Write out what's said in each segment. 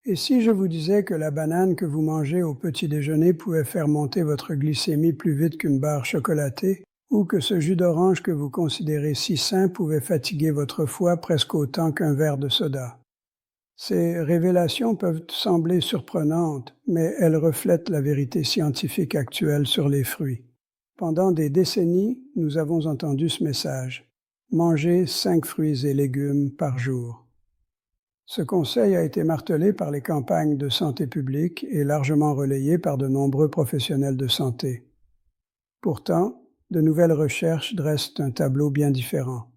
Et si je vous disais que la banane que vous mangez au petit déjeuner pouvait faire monter votre glycémie plus vite qu'une barre chocolatée, ou que ce jus d'orange que vous considérez si sain pouvait fatiguer votre foie presque autant qu'un verre de soda? Ces révélations peuvent sembler surprenantes, mais elles reflètent la vérité scientifique actuelle sur les fruits. Pendant des décennies, nous avons entendu ce message: mangez 5 fruits et légumes par jour. Ce conseil a été martelé par les campagnes de santé publique et largement relayé par de nombreux professionnels de santé. Pourtant, de nouvelles recherches dressent un tableau bien différent.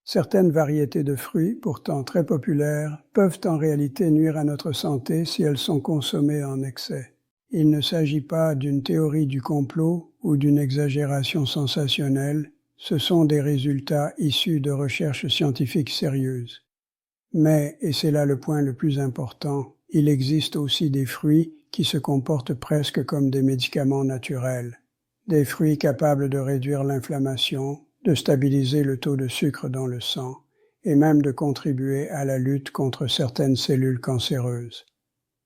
Certaines variétés de fruits, pourtant très populaires, peuvent en réalité nuire à notre santé si elles sont consommées en excès. Il ne s'agit pas d'une théorie du complot ou d'une exagération sensationnelle, ce sont des résultats issus de recherches scientifiques sérieuses. Mais, et c'est là le point le plus important, il existe aussi des fruits qui se comportent presque comme des médicaments naturels. Des fruits capables de réduire l'inflammation, de stabiliser le taux de sucre dans le sang, et même de contribuer à la lutte contre certaines cellules cancéreuses.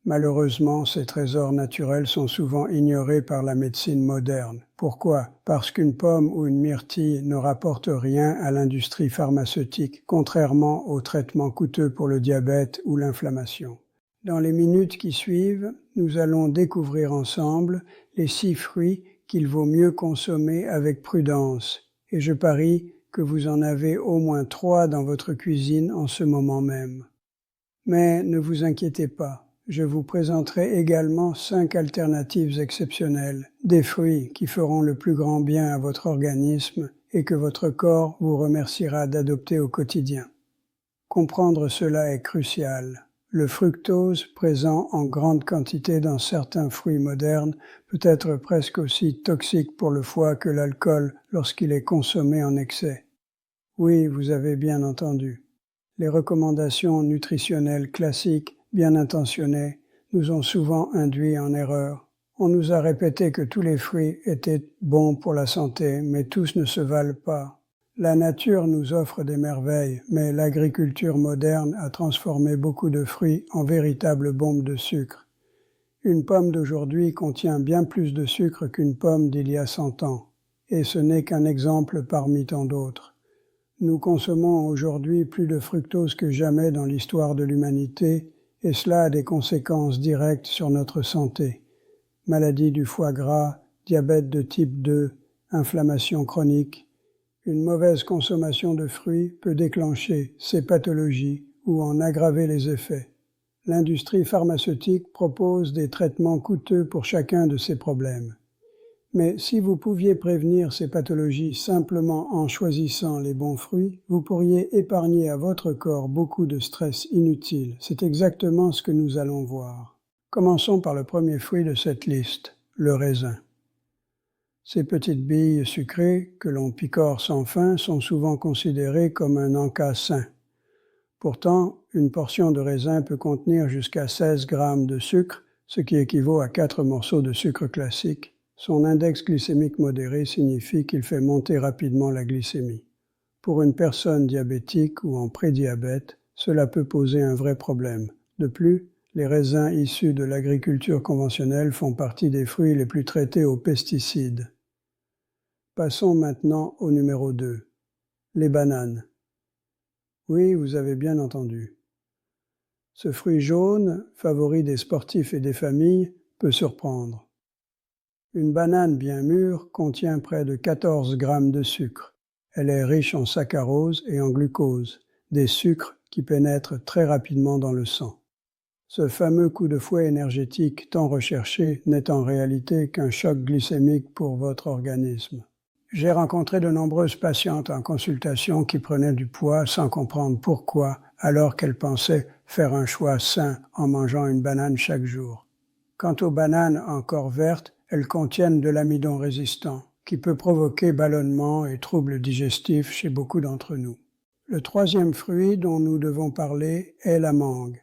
Malheureusement, ces trésors naturels sont souvent ignorés par la médecine moderne. Pourquoi? Parce qu'une pomme ou une myrtille ne rapporte rien à l'industrie pharmaceutique, contrairement aux traitements coûteux pour le diabète ou l'inflammation. Dans les minutes qui suivent, nous allons découvrir ensemble les 6 fruits qu'il vaut mieux consommer avec prudence, et je parie que vous en avez au moins 3 dans votre cuisine en ce moment même. Mais ne vous inquiétez pas. Je vous présenterai également 5 alternatives exceptionnelles, des fruits qui feront le plus grand bien à votre organisme et que votre corps vous remerciera d'adopter au quotidien. Comprendre cela est crucial. Le fructose, présent en grande quantité dans certains fruits modernes, peut être presque aussi toxique pour le foie que l'alcool lorsqu'il est consommé en excès. Oui, vous avez bien entendu. Les recommandations nutritionnelles classiques bien intentionnées, nous ont souvent induits en erreur. On nous a répété que tous les fruits étaient bons pour la santé, mais tous ne se valent pas. La nature nous offre des merveilles, mais l'agriculture moderne a transformé beaucoup de fruits en véritables bombes de sucre. Une pomme d'aujourd'hui contient bien plus de sucre qu'une pomme d'il y a 100 ans, et ce n'est qu'un exemple parmi tant d'autres. Nous consommons aujourd'hui plus de fructose que jamais dans l'histoire de l'humanité, et cela a des conséquences directes sur notre santé. Maladie du foie gras, diabète de type 2, inflammation chronique. Une mauvaise consommation de fruits peut déclencher ces pathologies ou en aggraver les effets. L'industrie pharmaceutique propose des traitements coûteux pour chacun de ces problèmes. Mais si vous pouviez prévenir ces pathologies simplement en choisissant les bons fruits, vous pourriez épargner à votre corps beaucoup de stress inutile. C'est exactement ce que nous allons voir. Commençons par le premier fruit de cette liste, le raisin. Ces petites billes sucrées, que l'on picore sans fin, sont souvent considérées comme un encas sain. Pourtant, une portion de raisin peut contenir jusqu'à 16 grammes de sucre, ce qui équivaut à 4 morceaux de sucre classique. Son index glycémique modéré signifie qu'il fait monter rapidement la glycémie. Pour une personne diabétique ou en prédiabète, cela peut poser un vrai problème. De plus, les raisins issus de l'agriculture conventionnelle font partie des fruits les plus traités aux pesticides. Passons maintenant au numéro 2, les bananes. Oui, vous avez bien entendu. Ce fruit jaune, favori des sportifs et des familles, peut surprendre. Une banane bien mûre contient près de 14 grammes de sucre. Elle est riche en saccharose et en glucose, des sucres qui pénètrent très rapidement dans le sang. Ce fameux coup de fouet énergétique tant recherché n'est en réalité qu'un choc glycémique pour votre organisme. J'ai rencontré de nombreuses patientes en consultation qui prenaient du poids sans comprendre pourquoi, alors qu'elles pensaient faire un choix sain en mangeant une banane chaque jour. Quant aux bananes encore vertes, elles contiennent de l'amidon résistant, qui peut provoquer ballonnement et troubles digestifs chez beaucoup d'entre nous. Le troisième fruit dont nous devons parler est la mangue.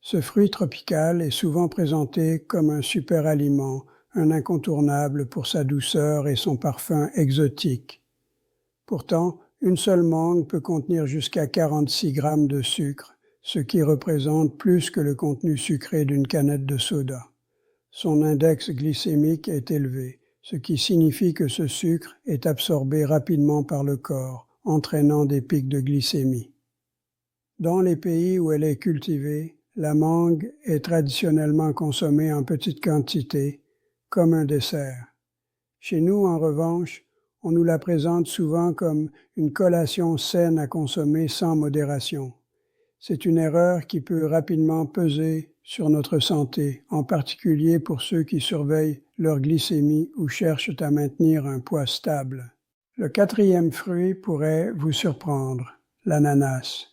Ce fruit tropical est souvent présenté comme un super aliment, un incontournable pour sa douceur et son parfum exotique. Pourtant, une seule mangue peut contenir jusqu'à 46 grammes de sucre, ce qui représente plus que le contenu sucré d'une canette de soda. Son index glycémique est élevé, ce qui signifie que ce sucre est absorbé rapidement par le corps, entraînant des pics de glycémie. Dans les pays où elle est cultivée, la mangue est traditionnellement consommée en petite quantité, comme un dessert. Chez nous, en revanche, on nous la présente souvent comme une collation saine à consommer sans modération. C'est une erreur qui peut rapidement peser sur notre santé, en particulier pour ceux qui surveillent leur glycémie ou cherchent à maintenir un poids stable. Le quatrième fruit pourrait vous surprendre, l'ananas.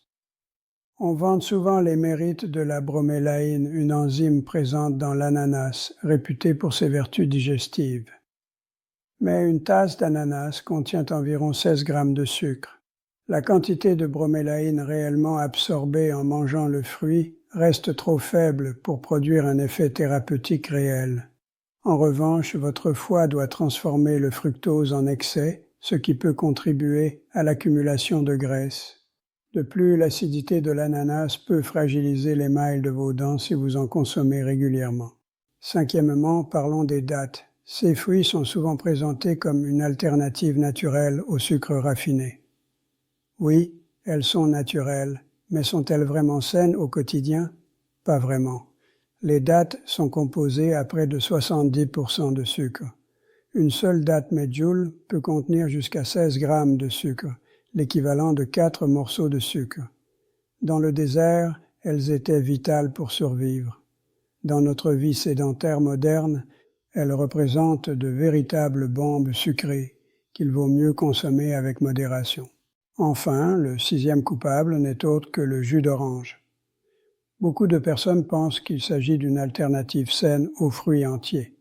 On vante souvent les mérites de la bromélaïne, une enzyme présente dans l'ananas, réputée pour ses vertus digestives. Mais une tasse d'ananas contient environ 16 grammes de sucre. La quantité de bromélaïne réellement absorbée en mangeant le fruit reste trop faible pour produire un effet thérapeutique réel. En revanche, votre foie doit transformer le fructose en excès, ce qui peut contribuer à l'accumulation de graisse. De plus, l'acidité de l'ananas peut fragiliser l'émail de vos dents si vous en consommez régulièrement. Cinquièmement, parlons des dattes. Ces fruits sont souvent présentés comme une alternative naturelle au sucre raffiné. Oui, elles sont naturelles, mais sont-elles vraiment saines au quotidien? Pas vraiment. Les dattes sont composées à près de 70% de sucre. Une seule date medjool peut contenir jusqu'à 16 grammes de sucre, l'équivalent de 4 morceaux de sucre. Dans le désert, elles étaient vitales pour survivre. Dans notre vie sédentaire moderne, elles représentent de véritables bombes sucrées qu'il vaut mieux consommer avec modération. Enfin, le sixième coupable n'est autre que le jus d'orange. Beaucoup de personnes pensent qu'il s'agit d'une alternative saine aux fruits entiers.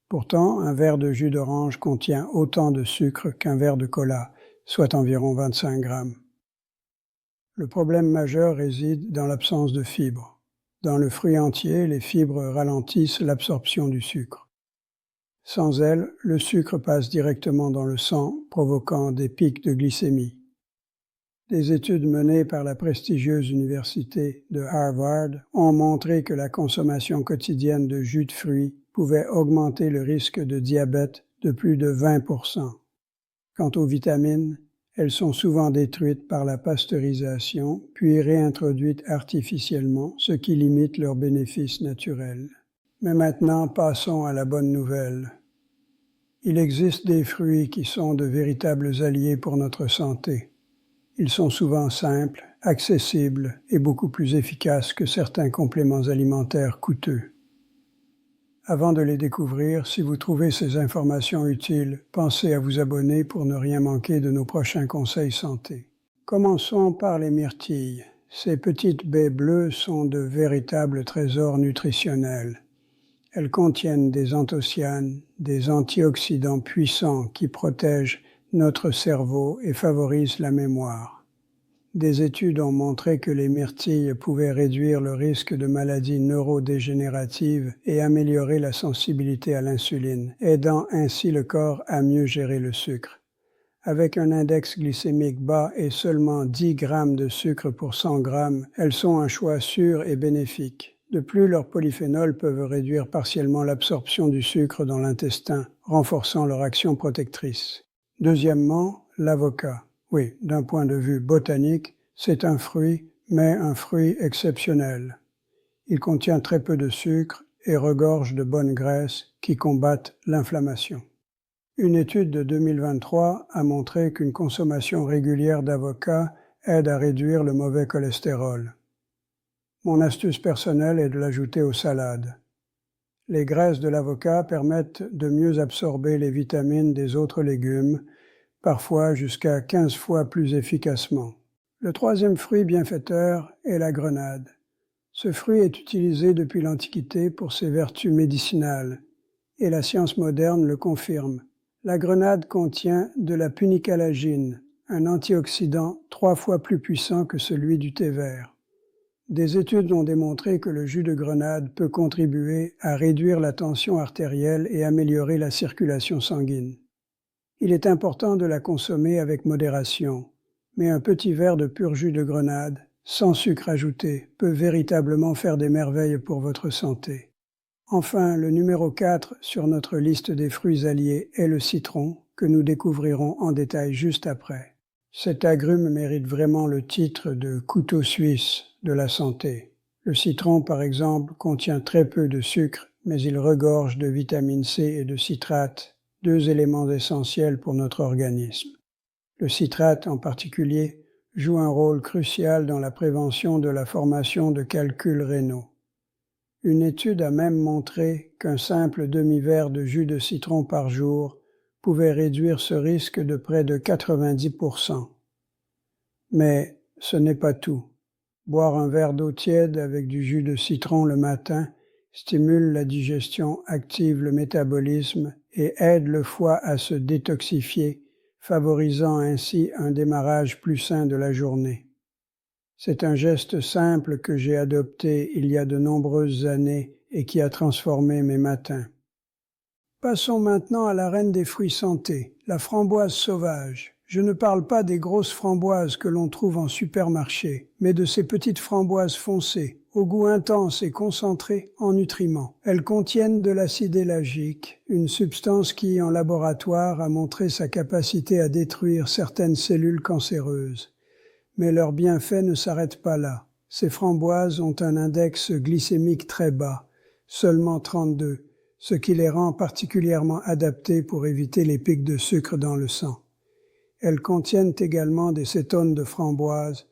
Pourtant, un verre de jus d'orange contient autant de sucre qu'un verre de cola, soit environ 25 grammes. Le problème majeur réside dans l'absence de fibres. Dans le fruit entier, les fibres ralentissent l'absorption du sucre. Sans elles, le sucre passe directement dans le sang, provoquant des pics de glycémie. Des études menées par la prestigieuse université de Harvard ont montré que la consommation quotidienne de jus de fruits pouvait augmenter le risque de diabète de plus de 20%. Quant aux vitamines, elles sont souvent détruites par la pasteurisation, puis réintroduites artificiellement, ce qui limite leurs bénéfices naturels. Mais maintenant, passons à la bonne nouvelle. Il existe des fruits qui sont de véritables alliés pour notre santé. Ils sont souvent simples, accessibles et beaucoup plus efficaces que certains compléments alimentaires coûteux. Avant de les découvrir, si vous trouvez ces informations utiles, pensez à vous abonner pour ne rien manquer de nos prochains conseils santé. Commençons par les myrtilles. Ces petites baies bleues sont de véritables trésors nutritionnels. Elles contiennent des anthocyanes, des antioxydants puissants qui protègent notre cerveau et favorisent la mémoire. Des études ont montré que les myrtilles pouvaient réduire le risque de maladies neurodégénératives et améliorer la sensibilité à l'insuline, aidant ainsi le corps à mieux gérer le sucre. Avec un index glycémique bas et seulement 10 grammes de sucre pour 100 grammes, elles sont un choix sûr et bénéfique. De plus, leurs polyphénols peuvent réduire partiellement l'absorption du sucre dans l'intestin, renforçant leur action protectrice. Deuxièmement, l'avocat. Oui, d'un point de vue botanique, c'est un fruit, mais un fruit exceptionnel. Il contient très peu de sucre et regorge de bonnes graisses qui combattent l'inflammation. Une étude de 2023 a montré qu'une consommation régulière d'avocat aide à réduire le mauvais cholestérol. Mon astuce personnelle est de l'ajouter aux salades. Les graisses de l'avocat permettent de mieux absorber les vitamines des autres légumes, parfois jusqu'à 15 fois plus efficacement. Le troisième fruit bienfaiteur est la grenade. Ce fruit est utilisé depuis l'Antiquité pour ses vertus médicinales, et la science moderne le confirme. La grenade contient de la punicalagine, un antioxydant 3 fois plus puissant que celui du thé vert. Des études ont démontré que le jus de grenade peut contribuer à réduire la tension artérielle et améliorer la circulation sanguine. Il est important de la consommer avec modération, mais un petit verre de pur jus de grenade, sans sucre ajouté, peut véritablement faire des merveilles pour votre santé. Enfin, le numéro 4 sur notre liste des fruits alliés est le citron, que nous découvrirons en détail juste après. Cet agrume mérite vraiment le titre de couteau suisse de la santé. Le citron, par exemple, contient très peu de sucre, mais il regorge de vitamine C et de citrate, deux éléments essentiels pour notre organisme. Le citrate, en particulier, joue un rôle crucial dans la prévention de la formation de calculs rénaux. Une étude a même montré qu'un simple demi-verre de jus de citron par jour pouvait réduire ce risque de près de 90%. Mais ce n'est pas tout. Boire un verre d'eau tiède avec du jus de citron le matin stimule la digestion, active le métabolisme et aide le foie à se détoxifier, favorisant ainsi un démarrage plus sain de la journée. C'est un geste simple que j'ai adopté il y a de nombreuses années et qui a transformé mes matins. Passons maintenant à la reine des fruits santé, la framboise sauvage. Je ne parle pas des grosses framboises que l'on trouve en supermarché, mais de ces petites framboises foncées, au goût intense et concentré en nutriments. Elles contiennent de l'acide élagique, une substance qui, en laboratoire, a montré sa capacité à détruire certaines cellules cancéreuses. Mais leurs bienfaits ne s'arrêtent pas là. Ces framboises ont un index glycémique très bas, seulement 32, ce qui les rend particulièrement adaptées pour éviter les pics de sucre dans le sang. Elles contiennent également des cétones de framboise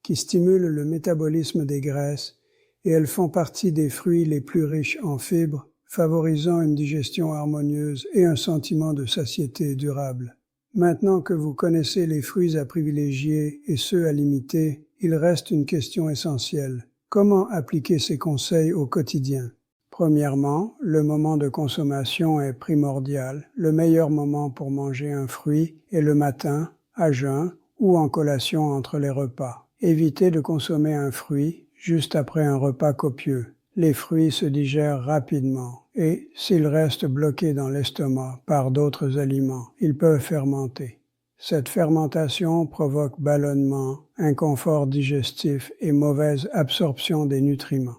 qui stimulent le métabolisme des graisses et elles font partie des fruits les plus riches en fibres, favorisant une digestion harmonieuse et un sentiment de satiété durable. Maintenant que vous connaissez les fruits à privilégier et ceux à limiter, il reste une question essentielle. Comment appliquer ces conseils au quotidien? Premièrement, le moment de consommation est primordial. Le meilleur moment pour manger un fruit est le matin, à jeun ou en collation entre les repas. Évitez de consommer un fruit juste après un repas copieux. Les fruits se digèrent rapidement et, s'ils restent bloqués dans l'estomac par d'autres aliments, ils peuvent fermenter. Cette fermentation provoque ballonnement, inconfort digestif et mauvaise absorption des nutriments.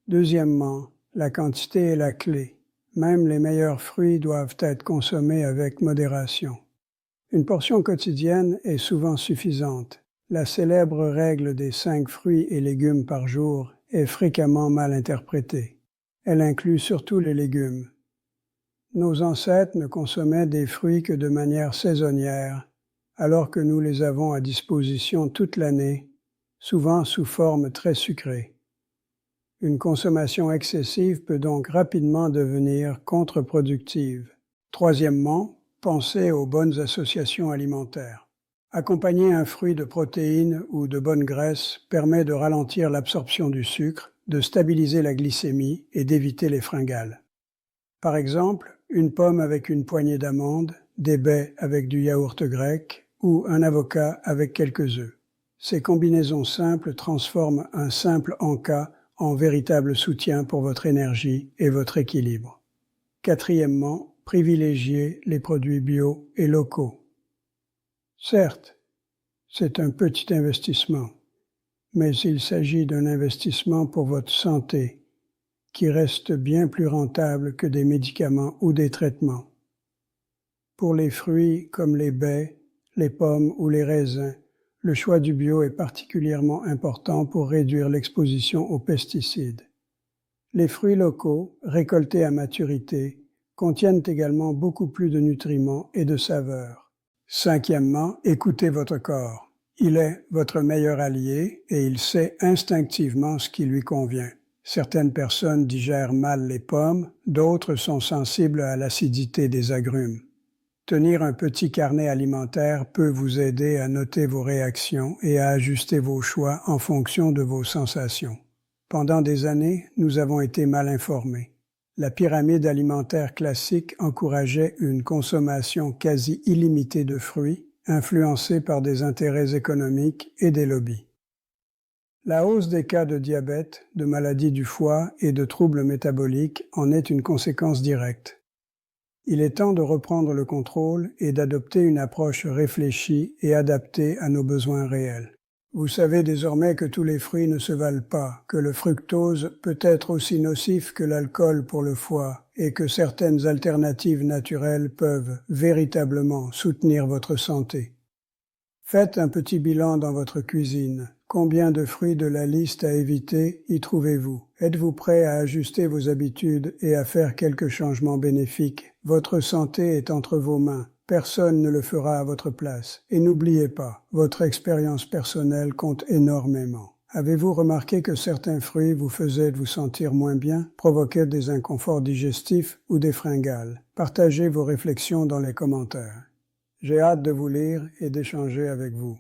Deuxièmement, la quantité est la clé. Même les meilleurs fruits doivent être consommés avec modération. Une portion quotidienne est souvent suffisante. La célèbre règle des 5 fruits et légumes par jour est fréquemment mal interprétée. Elle inclut surtout les légumes. Nos ancêtres ne consommaient des fruits que de manière saisonnière, alors que nous les avons à disposition toute l'année, souvent sous forme très sucrée. Une consommation excessive peut donc rapidement devenir contre-productive. Troisièmement, pensez aux bonnes associations alimentaires. Accompagner un fruit de protéines ou de bonnes graisses permet de ralentir l'absorption du sucre, de stabiliser la glycémie et d'éviter les fringales. Par exemple, une pomme avec une poignée d'amandes, des baies avec du yaourt grec ou un avocat avec quelques œufs. Ces combinaisons simples transforment un simple encas en véritable soutien pour votre énergie et votre équilibre. Quatrièmement, privilégiez les produits bio et locaux. Certes, c'est un petit investissement, mais il s'agit d'un investissement pour votre santé qui reste bien plus rentable que des médicaments ou des traitements. Pour les fruits comme les baies, les pommes ou les raisins, le choix du bio est particulièrement important pour réduire l'exposition aux pesticides. Les fruits locaux, récoltés à maturité, contiennent également beaucoup plus de nutriments et de saveurs. Cinquièmement, écoutez votre corps. Il est votre meilleur allié et il sait instinctivement ce qui lui convient. Certaines personnes digèrent mal les pommes, d'autres sont sensibles à l'acidité des agrumes. Tenir un petit carnet alimentaire peut vous aider à noter vos réactions et à ajuster vos choix en fonction de vos sensations. Pendant des années, nous avons été mal informés. La pyramide alimentaire classique encourageait une consommation quasi illimitée de fruits, influencée par des intérêts économiques et des lobbies. La hausse des cas de diabète, de maladies du foie et de troubles métaboliques en est une conséquence directe. Il est temps de reprendre le contrôle et d'adopter une approche réfléchie et adaptée à nos besoins réels. Vous savez désormais que tous les fruits ne se valent pas, que le fructose peut être aussi nocif que l'alcool pour le foie et que certaines alternatives naturelles peuvent véritablement soutenir votre santé. Faites un petit bilan dans votre cuisine. Combien de fruits de la liste à éviter y trouvez-vous? Êtes-vous prêt à ajuster vos habitudes et à faire quelques changements bénéfiques? Votre santé est entre vos mains. Personne ne le fera à votre place. Et n'oubliez pas, votre expérience personnelle compte énormément. Avez-vous remarqué que certains fruits vous faisaient vous sentir moins bien, provoquaient des inconforts digestifs ou des fringales? Partagez vos réflexions dans les commentaires. J'ai hâte de vous lire et d'échanger avec vous.